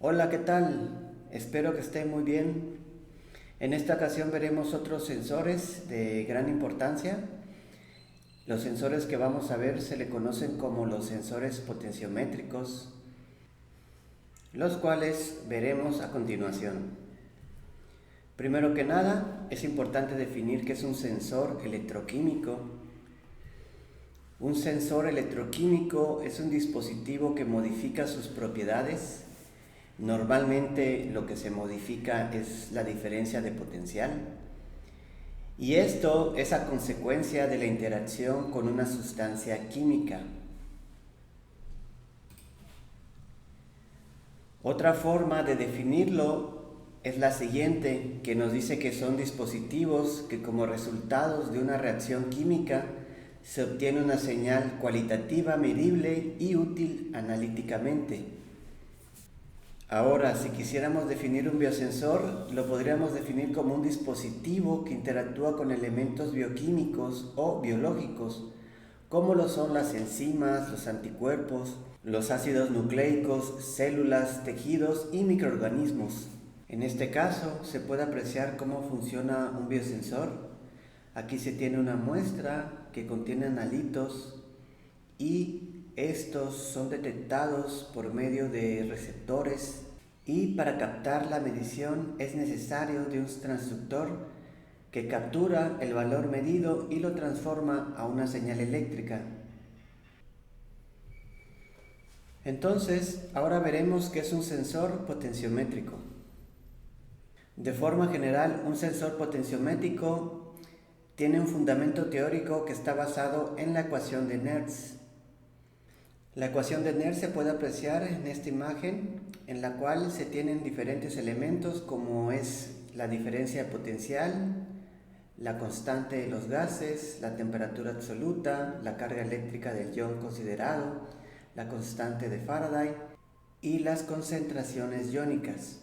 Hola, ¿qué tal? Espero que estén muy bien. En esta ocasión veremos otros sensores de gran importancia. Los sensores que vamos a ver se le conocen como los sensores potenciométricos, los cuales veremos a continuación. Primero que nada, es importante definir qué es un sensor electroquímico. Un sensor electroquímico es un dispositivo que modifica sus propiedades. Normalmente lo que se modifica es la diferencia de potencial y esto es a consecuencia de la interacción con una sustancia química. Otra forma de definirlo es la siguiente, que nos dice que son dispositivos que como resultados de una reacción química se obtiene una señal cualitativa medible y útil analíticamente. Ahora, si quisiéramos definir un biosensor, lo podríamos definir como un dispositivo que interactúa con elementos bioquímicos o biológicos, como lo son las enzimas, los anticuerpos, los ácidos nucleicos, células, tejidos y microorganismos. En este caso, se puede apreciar cómo funciona un biosensor. Aquí se tiene una muestra que contiene analitos y estos son detectados por medio de receptores y para captar la medición es necesario de un transductor que captura el valor medido y lo transforma a una señal eléctrica. Entonces, ahora veremos qué es un sensor potenciométrico. De forma general, un sensor potenciométrico tiene un fundamento teórico que está basado en la ecuación de Nernst. La ecuación de Nernst se puede apreciar en esta imagen, en la cual se tienen diferentes elementos como es la diferencia de potencial, la constante de los gases, la temperatura absoluta, la carga eléctrica del ion considerado, la constante de Faraday y las concentraciones iónicas.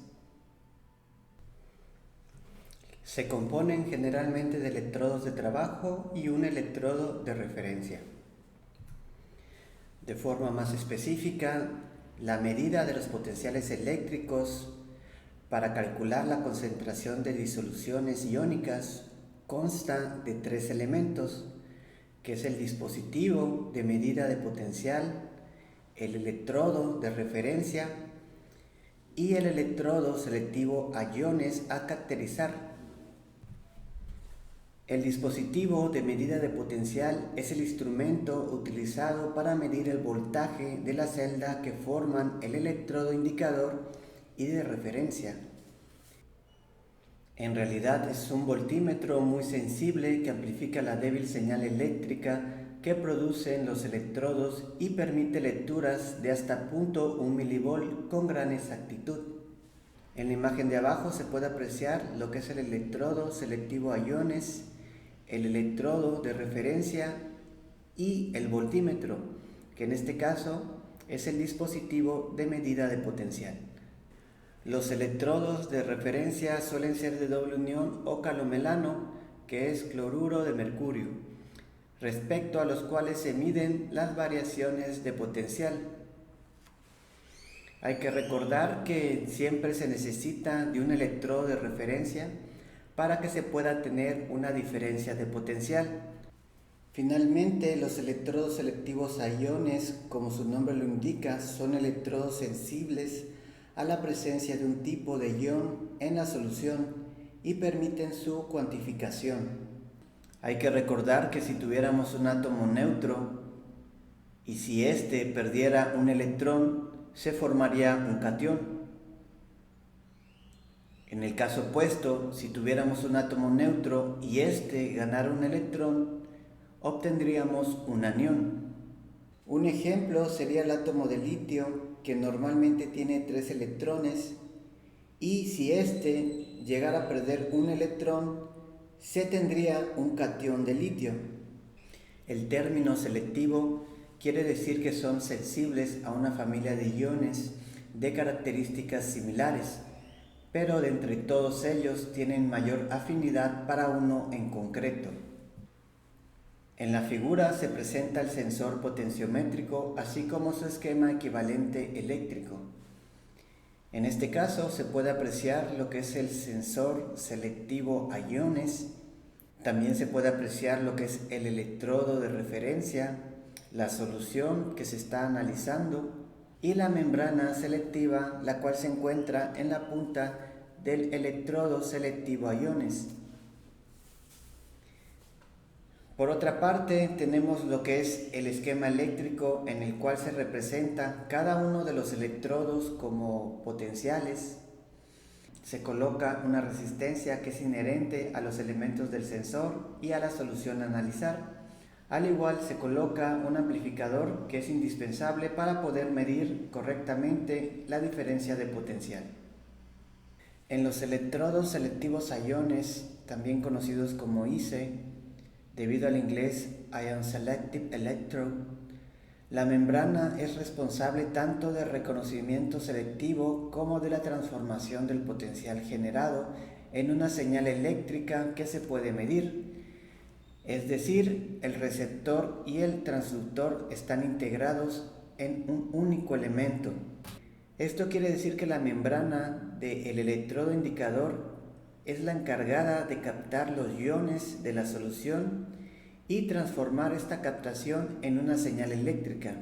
Se componen generalmente de electrodos de trabajo y un electrodo de referencia. De forma más específica, la medida de los potenciales eléctricos para calcular la concentración de disoluciones iónicas consta de tres elementos, que es el dispositivo de medida de potencial, el electrodo de referencia y el electrodo selectivo a iones a caracterizar. El dispositivo de medida de potencial es el instrumento utilizado para medir el voltaje de la celda que forman el electrodo indicador y de referencia. En realidad es un voltímetro muy sensible que amplifica la débil señal eléctrica que producen los electrodos y permite lecturas de hasta 0.1 milivolt con gran exactitud. En la imagen de abajo se puede apreciar lo que es el electrodo selectivo a iones, el electrodo de referencia y el voltímetro, que en este caso es el dispositivo de medida de potencial. Los electrodos de referencia suelen ser de doble unión o calomelano, que es cloruro de mercurio, respecto a los cuales se miden las variaciones de potencial. Hay que recordar que siempre se necesita de un electrodo de referencia para que se pueda tener una diferencia de potencial. Finalmente, los electrodos selectivos a iones, como su nombre lo indica, son electrodos sensibles a la presencia de un tipo de ion en la solución y permiten su cuantificación. Hay que recordar que si tuviéramos un átomo neutro y si éste perdiera un electrón, se formaría un catión. En el caso opuesto, si tuviéramos un átomo neutro y éste ganara un electrón, obtendríamos un anión. Un ejemplo sería el átomo de litio, que normalmente tiene 3 electrones, y si éste llegara a perder un electrón, se tendría un catión de litio. El término selectivo quiere decir que son sensibles a una familia de iones de características similares, pero de entre todos ellos tienen mayor afinidad para uno en concreto. En la figura se presenta el sensor potenciométrico, así como su esquema equivalente eléctrico. En este caso se puede apreciar lo que es el sensor selectivo a iones, también se puede apreciar lo que es el electrodo de referencia, la solución que se está analizando y la membrana selectiva, la cual se encuentra en la punta del electrodo selectivo a iones. Por otra parte, tenemos lo que es el esquema eléctrico, en el cual se representa cada uno de los electrodos como potenciales. Se coloca una resistencia que es inherente a los elementos del sensor y a la solución a analizar. Al igual, se coloca un amplificador que es indispensable para poder medir correctamente la diferencia de potencial. En los electrodos selectivos a iones, también conocidos como ICE, debido al inglés Ion Selective Electrode, la membrana es responsable tanto del reconocimiento selectivo como de la transformación del potencial generado en una señal eléctrica que se puede medir. Es decir, el receptor y el transductor están integrados en un único elemento. Esto quiere decir que la membrana del electrodo indicador es la encargada de captar los iones de la solución y transformar esta captación en una señal eléctrica.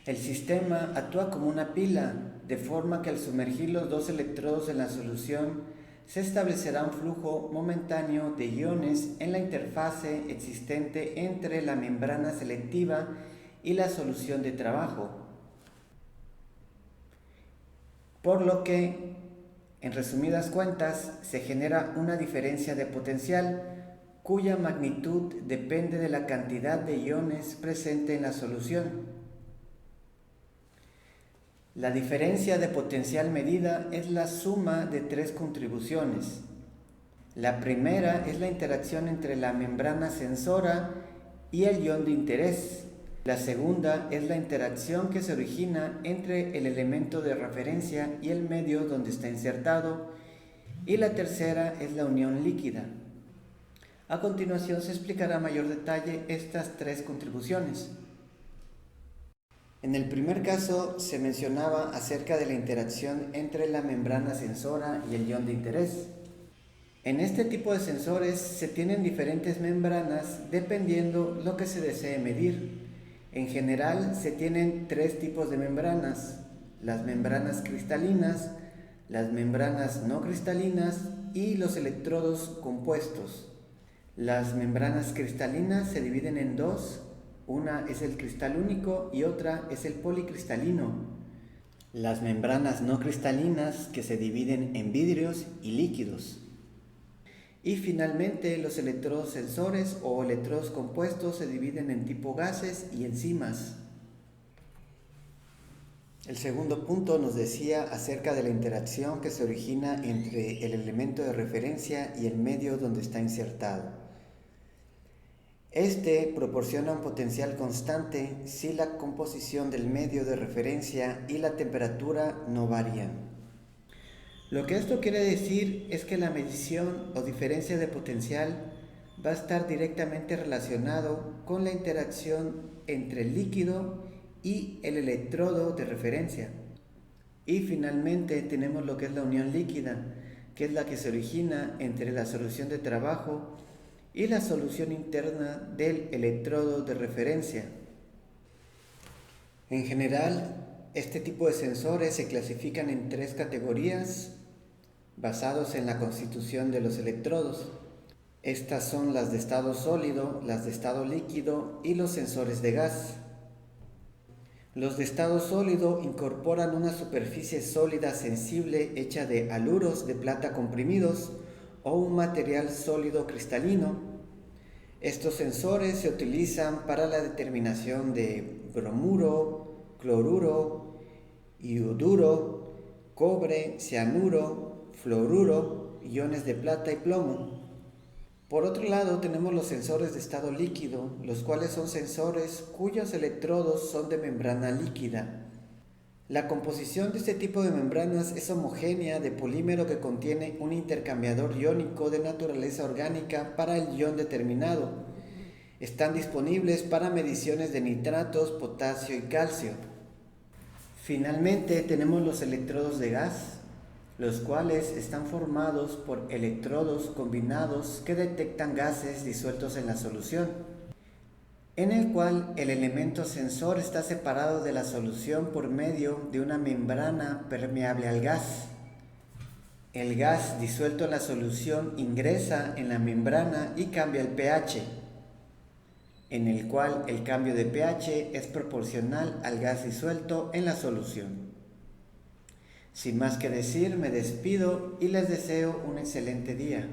El sistema actúa como una pila, de forma que al sumergir los dos electrodos en la solución, se establecerá un flujo momentáneo de iones en la interfase existente entre la membrana selectiva y la solución de trabajo. Por lo que, en resumidas cuentas, se genera una diferencia de potencial cuya magnitud depende de la cantidad de iones presente en la solución. La diferencia de potencial medida es la suma de tres contribuciones. La primera es la interacción entre la membrana sensora y el ion de interés. La segunda es la interacción que se origina entre el elemento de referencia y el medio donde está insertado. Y la tercera es la unión líquida. A continuación se explicará a mayor detalle estas tres contribuciones. En el primer caso se mencionaba acerca de la interacción entre la membrana sensora y el ion de interés. En este tipo de sensores se tienen diferentes membranas dependiendo lo que se desee medir. En general se tienen tres tipos de membranas: las membranas cristalinas, las membranas no cristalinas y los electrodos compuestos. Las membranas cristalinas se dividen en dos, una es el cristal único y otra es el policristalino. Las membranas no cristalinas que se dividen en vidrios y líquidos. Y finalmente los electrodos sensores o electrodos compuestos se dividen en tipo gases y enzimas. El segundo punto nos decía acerca de la interacción que se origina entre el elemento de referencia y el medio donde está insertado. Este proporciona un potencial constante si la composición del medio de referencia y la temperatura no varían. Lo que esto quiere decir es que la medición o diferencia de potencial va a estar directamente relacionado con la interacción entre el líquido y el electrodo de referencia. Y finalmente tenemos lo que es la unión líquida, que es la que se origina entre la solución de trabajo y la solución interna del electrodo de referencia. En general, este tipo de sensores se clasifican en tres categorías basados en la constitución de los electrodos. Estas son las de estado sólido, las de estado líquido y los sensores de gas. Los de estado sólido incorporan una superficie sólida sensible hecha de haluros de plata comprimidos o un material sólido cristalino. Estos sensores se utilizan para la determinación de bromuro, cloruro, ioduro, cobre, cianuro, fluoruro, iones de plata y plomo. Por otro lado, tenemos los sensores de estado líquido, los cuales son sensores cuyos electrodos son de membrana líquida. La composición de este tipo de membranas es homogénea de polímero que contiene un intercambiador iónico de naturaleza orgánica para el ion determinado. Están disponibles para mediciones de nitratos, potasio y calcio. Finalmente tenemos los electrodos de gas, los cuales están formados por electrodos combinados que detectan gases disueltos en la solución, en el cual el elemento sensor está separado de la solución por medio de una membrana permeable al gas. El gas disuelto en la solución ingresa en la membrana y cambia el pH, en el cual el cambio de pH es proporcional al gas disuelto en la solución. Sin más que decir, me despido y les deseo un excelente día.